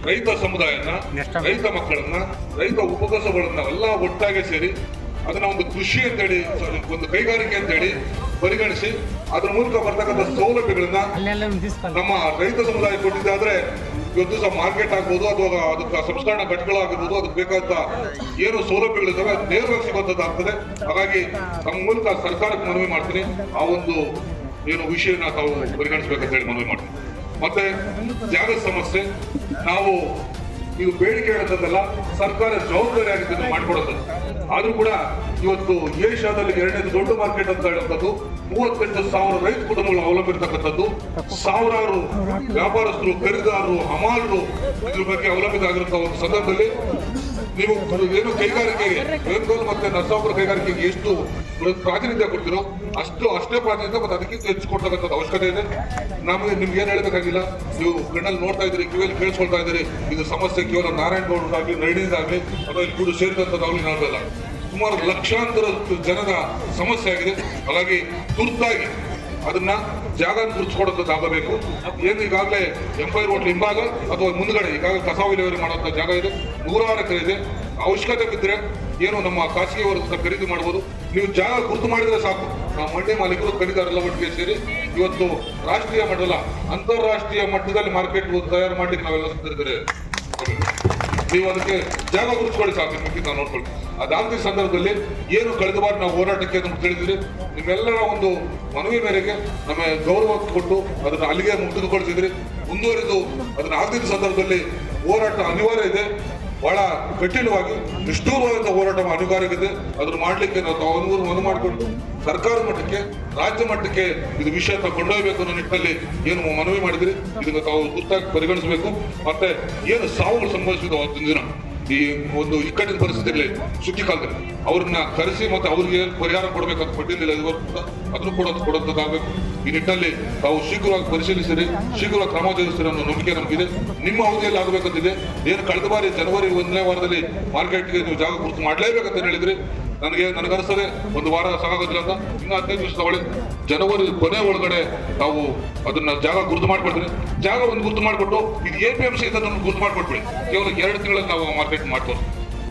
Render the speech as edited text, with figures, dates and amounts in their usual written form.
ರೈತ ಸಮುದಾಯನ, ರೈತ ಮಕ್ಕಳನ್ನ, ರೈತ ಉಪಕಸಬುಗಳನ್ನ ಎಲ್ಲ ಒಟ್ಟಾಗಿ ಸೇರಿ ಅದನ್ನ ಒಂದು ಕೃಷಿ ಅಂತೇಳಿ, ಒಂದು ಕೈಗಾರಿಕೆ ಅಂತೇಳಿ ಪರಿಗಣಿಸಿ ಅದರ ಮೂಲಕ ಬರ್ತಕ್ಕಂಥ ಸೌಲಭ್ಯಗಳನ್ನ ನಮ್ಮ ರೈತ ಸಮುದಾಯ ಕೊಟ್ಟಿದ್ದಾದ್ರೆ ಇವತ್ತು ಸಹ ಮಾರ್ಕೆಟ್ ಆಗ್ಬೋದು ಅಥವಾ ಅದಕ್ಕೆ ಸಂಸ್ಕರಣಾ ಘಟಕಗಳಾಗಿರ್ಬೋದು, ಅದಕ್ಕೆ ಬೇಕಾದ ಏನು ಸೌಲಭ್ಯಗಳಿದ್ದಾವೆ ಅದು ನೇರವಾಗಿ ಸಿಗುವಂತದ್ದಾಗ್ತದೆ. ಹಾಗಾಗಿ ನಮ್ಮ ಮೂಲಕ ಸರ್ಕಾರಕ್ಕೆ ಮನವಿ ಮಾಡ್ತೀನಿ, ಆ ಒಂದು ಏನು ವಿಷಯನ ತಾವು ಪರಿಗಣಿಸಬೇಕಂತ ಹೇಳಿ ಮನವಿ ಮಾಡ್ತೀನಿ. ಮತ್ತೆ ಜಾಗದ ಸಮಸ್ಯೆ, ನಾವು ಇದು ಬೇಡಿಕೆ ಹೇಳೋದಲ್ಲ, ಸರ್ಕಾರ ಜವಾಬ್ದಾರಿ ಆಗಿದ್ದನ್ನು ಮಾಡಿಕೊಡೋದು. ಆದ್ರೂ ಕೂಡ ಇವತ್ತು ಏಷ್ಯಾದಲ್ಲಿ 2ನೇ ದೊಡ್ಡ ಮಾರ್ಕೆಟ್ ಅಂತ ಹೇಳುವಂಥದ್ದು 38,000 ರೈತ ಕುಟುಂಬಗಳು ಅವಲಂಬಿರ್ತಕ್ಕಂಥದ್ದು, ಸಾವಿರಾರು ವ್ಯಾಪಾರಸ್ಥರು, ಖರೀದಾರರು, ಹಮಾಲರು ಇದ್ರ ಬಗ್ಗೆ ಅವಲಂಬಿತ ಆಗಿರುವಂತಹ ಒಂದು ಸಂದರ್ಭದಲ್ಲಿ ನೀವು ಏನು ಕೈಗಾರಿಕೆಗೆ ವೇನ್ಗೋಲ್ ಮತ್ತೆ ನರಸಾಪುರ ಕೈಗಾರಿಕೆಗೆ ಎಷ್ಟು ಪ್ರಾತಿನಿಧ್ಯ ಕೊಡ್ತೀರೋ ಅಷ್ಟೇ ಪ್ರಾತಿನಿಧ್ಯ ಮತ್ತೆ ಅದಕ್ಕಿಂತ ಹೆಚ್ಚು ಕೊಡ್ತಕ್ಕಂಥದ್ದು ಅವಶ್ಯಕತೆ ಇದೆ. ನಮಗೆ ನಿಮ್ಗೆ ಏನ್ ಹೇಳಬೇಕಾಗಿಲ್ಲ, ನೀವು ಕಣ್ಣಲ್ಲಿ ನೋಡ್ತಾ ಇದ್ದೀರಿ, ಕಿವಿಯಲ್ಲಿ ಕೇಳಿಸ್ಕೊಳ್ತಾ ಇದ್ದೀರಿ. ಇದು ಸಮಸ್ಯೆ ಕೇವಲ ನಾರಾಯಣ ಗೌಡರಾಗ್ಲಿ, ನೈಣಿದಾಗ್ಲಿ ಅಥವಾ ಇಲ್ಲಿ ಕೂಡ ಸೇರಿದಂಥದ್ದಾಗ್ಲಿ ನಾವೆಲ್ಲ ಸುಮಾರು ಲಕ್ಷಾಂತರ ಜನರ ಸಮಸ್ಯೆ ಆಗಿದೆ. ಹಾಗಾಗಿ ತುರ್ತಾಗಿ ಅದನ್ನ ಜಾಗ ಗುರುತಿಸ್ಕೊಡೋದಾಗಬೇಕು. ಏನು ಈಗಾಗಲೇ ಎಂಪೈರ್ ಹೋಟ್ಲ್ ಹಿಂಭಾಗ ಅಥವಾ ಮುಂದ್ಗಡೆ ಈಗಾಗಲೇ ಕಸ ವಿಲೇವಾರಿ ಮಾಡುವಂತ ಜಾಗ ಇದೆ, 100 ಎಕರೆ ಇದೆ. ಅವಶ್ಯಕತೆ ಬಿದ್ದರೆ ಏನು ನಮ್ಮ ಖಾಸಗಿ ವರ್ಗದ ಖರೀದಿ ಮಾಡಬಹುದು. ನೀವು ಜಾಗ ಗುರುತು ಮಾಡಿದ್ರೆ ಸಾಕು, ನಾವು ಮಂಡಿ ಮಾಲೀಕರು, ಖರೀದಾರೆಲ್ಲ ಒಟ್ಟಿಗೆ ಸೇರಿ ಇವತ್ತು ರಾಷ್ಟ್ರೀಯ ಮಟ್ಟದಲ್ಲ ಅಂತಾರಾಷ್ಟ್ರೀಯ ಮಟ್ಟದಲ್ಲಿ ಮಾರ್ಕೆಟ್ ತಯಾರು ಮಾಡ್ಲಿಕ್ಕೆ ನಾವೆಲ್ಲ ಸಿದ್ಧರಿದ್ದಾರೆ. ನೀವು ಅದಕ್ಕೆ ಜಾಗ ಗುರುತಿಸ್ಕೊಳ್ಳಿ ಸಾಕು, ನಿಮ್ಗೆ ನಾವು ನೋಡ್ಕೊಳ್ಳಿ. ಅದಾದ ಸಂದರ್ಭದಲ್ಲಿ ಏನು ಕಳೆದ ಬಾರಿ ನಾವು ಹೋರಾಟಕ್ಕೆ ಅದನ್ನು ತಿಳಿದಿರಿ, ನಿಮ್ಮೆಲ್ಲರ ಒಂದು ಮನವಿ ಮೇರೆಗೆ ನಮ್ಮ ಗೌರವ ಕೊಟ್ಟು ಅದನ್ನ ಅಲ್ಲಿಗೆ ಮುಗಿದುಕೊಳ್ತಿದ್ರಿ. ಮುಂದುವರಿದು ಅದನ್ನ ಆಗದಿದ್ದ ಸಂದರ್ಭದಲ್ಲಿ ಹೋರಾಟ ಅನಿವಾರ್ಯ ಇದೆ, ಬಹಳ ಕಠಿಣವಾಗಿ ನಿಷ್ಠೂರವಾದ ಹೋರಾಟ ಅನಿವಾರ್ಯವಿದೆ. ಅದನ್ನು ಮಾಡ್ಲಿಕ್ಕೆ ನಾವು ಮನವಿ ಮಾಡಿಕೊಂಡು ಸರ್ಕಾರ ಮಟ್ಟಕ್ಕೆ, ರಾಜ್ಯ ಮಟ್ಟಕ್ಕೆ ಇದು ವಿಷಯ ಕೊಂಡೊಯ್ಯಬೇಕು ಅನ್ನೋ ನಿಟ್ಟಿನಲ್ಲಿ ಏನು ಮನವಿ ಮಾಡಿದ್ರಿ, ಇದನ್ನು ತಾವು ತುರ್ತಾಗಿ ಪರಿಗಣಿಸಬೇಕು. ಮತ್ತೆ ಏನು ಸಾವುಗಳು ಸಂಭವಿಸಿದ ಅವತ್ತಿನ ದಿನ ಈ ಒಂದು ಇಕ್ಕಟ್ಟಿನ ಪರಿಸ್ಥಿತಿಯಲ್ಲಿ ಸುಗ್ಗಿ ಕಾಲದಲ್ಲಿ ಅವ್ರನ್ನ ಕರೆಸಿ ಮತ್ತೆ ಅವ್ರಿಗೆ ಪರಿಹಾರ ಕೊಡಬೇಕಂತ ಪಟ್ಟಿಯಲ್ಲಿಲ್ಲ ಇದುವರೆಗೂ ಕೂಡ, ಅದನ್ನು ಕೊಡುವಂತದ್ದಾಗಬೇಕು. ಈ ನಿಟ್ಟಿನಲ್ಲಿ ತಾವು ಶೀಘ್ರವಾಗಿ ಪರಿಶೀಲಿಸಿರಿ, ಶೀಘ್ರವಾಗಿ ಕ್ರಮ ಜರುಗಿಸಿರಿ ಅನ್ನೋ ನಂಬಿಕೆ ನಮಗಿದೆ. ನಿಮ್ಮ ಅವಧಿಯಲ್ಲಿ ಆಗಬೇಕಂತಿದೆ. ಏನು ಕಳೆದ ಬಾರಿ ಜನವರಿ 1ನೇ ವಾರದಲ್ಲಿ ಮಾರ್ಕೆಟ್ಗೆ ನೀವು ಜಾಗ ಗುರುತು ಮಾಡಲೇಬೇಕಂತ ಹೇಳಿದ್ರಿ. ನನಗನ್ನಿಸ್ತದೆ ಒಂದು ವಾರ ಸಾಕಾಗೋದಿಲ್ಲ ಅಂತ, ಇನ್ನು 15 ದಿವಸ ತಗೊಳ್ಳಿ. ಜನವರಿ ಕೊನೆ ಒಳಗಡೆ ತಾವು ಅದನ್ನ ಜಾಗ ಗುರುತು ಮಾಡ್ಕೊಡ್ತೀರಿ. ಜಾಗ ಒಂದು ಗುರುತು ಮಾಡಿಕೊಟ್ಟು ಇದು APMC ಇದನ್ನು ಗುರುತು ಮಾಡ್ಕೊಟ್ಬಿಡಿ. ಕೇವಲ 2 ತಿಂಗಳಲ್ಲಿ ನಾವು ಮಾರ್ಕೆಟ್ ಮಾಡ್ತೋರ್ತೀವಿ.